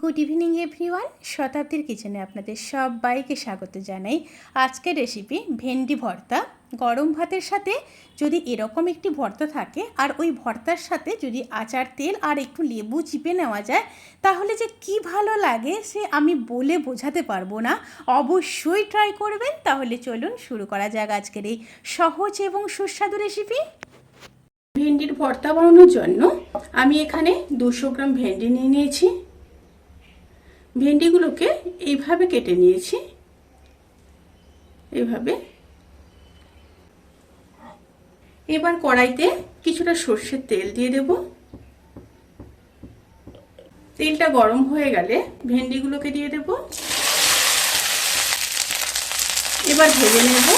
Good evening everyone. শতাব্দীর কিচেনে আপনাদের সবাইকে স্বাগত জানাই। আজকের রেসিপি ভেন্ডি ভর্তা। গরম ভাতের সাথে যদি এরকম একটি ভর্তা থাকে আর ওই ভর্তার সাথে যদি আচার তেল আর একটু লেবু চিপে নেওয়া যায় তাহলে যে কি ভালো লাগে সে আমি বলে বোঝাতে পারবো না। অবশ্যই ট্রাই করবেন। তাহলে চলুন শুরু করা যাক আজকের এই সহজ এবং সুস্বাদু রেসিপি। ভেন্ডির ভর্তা বানানোর জন্য আমি এখানে 200 গ্রাম ভেন্ডি নিয়ে নিয়েছি। ভেন্ডিগুলোকে এইভাবে কেটে নিয়েছি। এইভাবে এবার কড়াইতে কিছুটা সর্ষের তেল দিয়ে দেব। তেলটা গরম হয়ে গেলে ভেন্ডিগুলোকে দিয়ে দেব। এবার ভেজে নেব।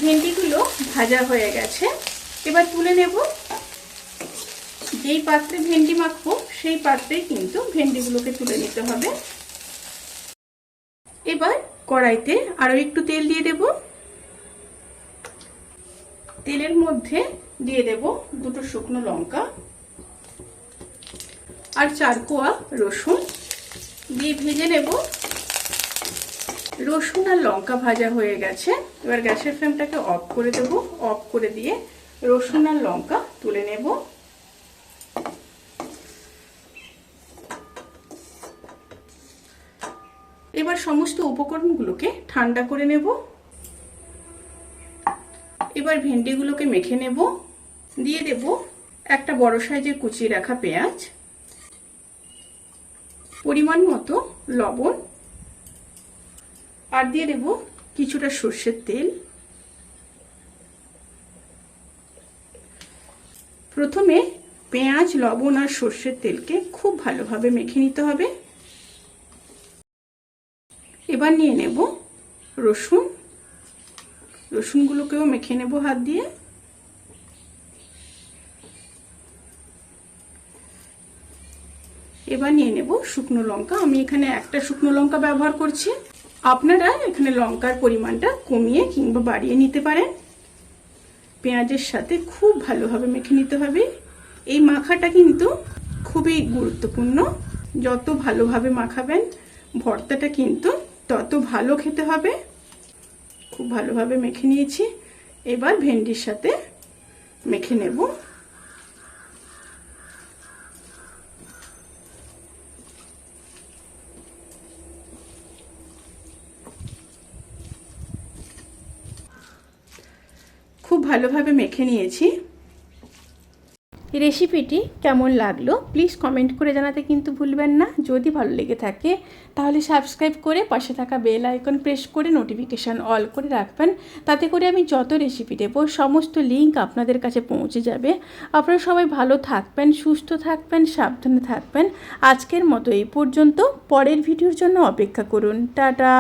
ভেন্ডিগুলো ভাজা হয়ে গেছে, এবার তুলে নেব। যেই পাত্রে ভেন্ডি মাখবো সেই পাত্রেই কিন্তু ভেন্ডিগুলোকে তুলে নিতে হবে। এবার কড়াইতে আরো একটু তেল দিয়ে দেব। তেলের মধ্যে দিয়ে দেব 2টো শুকনো লঙ্কা আর 4 কোয়া রসুন দিয়ে ভেজে নেব। রসুন আর লঙ্কা ভাজা হয়ে গেছে, এবার গ্যাসের ফ্লেমটাকে অফ করে দেব। অফ করে দিয়ে রসুন আর লঙ্কা তুলে নেব। এবার সমস্ত উপকরণগুলোকে ঠান্ডা করে নেব। এবার ভেন্ডিগুলোকে মেখে নেব। দিয়ে দেব একটা বড় সাইজের কুচিয়ে রাখা পেঁয়াজ, পরিমাণ মতো লবণ আর দিয়ে দেব কিছুটা সর্ষের তেল। প্রথমে পেঁয়াজ, লবণ আর সর্ষের তেলকে খুব ভালোভাবে মেখে নিতে হবে। এবার নিয়ে নেব রসুন। রসুনগুলোকেও মেখে নেব হাত দিয়ে। এবার নিয়ে নেব শুকনো লঙ্কা। আমি এখানে একটা শুকনো লঙ্কা ব্যবহার করছি। আপনারা এখানে লঙ্কার পরিমাণটা কমিয়ে কিংবা বাড়িয়ে নিতে পারেন। পেঁয়াজের সাথে খুব ভালোভাবে মেখে নিতে হবে। এই মাখাটা কিন্তু খুবই গুরুত্বপূর্ণ। যত ভালোভাবে মাখাবেন ভর্তাটা কিন্তু তত ভালো খেতে হবে। খুব ভালোভাবে মেখে নিয়েছি। এবার ভেন্ডির সাথে মেখে নেব। খুব ভালোভাবে মেখে নিয়েছি। রেসিপিটি কেমন লাগলো প্লিজ কমেন্ট করে জানাতে কিন্তু ভুলবেন না। যদি ভালো লেগে থাকে তাহলে সাবস্ক্রাইব করে পাশে থাকা বেল আইকন প্রেস করে নোটিফিকেশান অল করে রাখবেন। তাতে করে আমি যত রেসিপি দেব সমস্ত লিঙ্ক আপনাদের কাছে পৌঁছে যাবে। আপনারা সবাই ভালো থাকবেন, সুস্থ থাকবেন, সাবধানে থাকবেন। আজকের মতো এই পর্যন্ত। পরের ভিডিওর জন্য অপেক্ষা করুন। টাটা।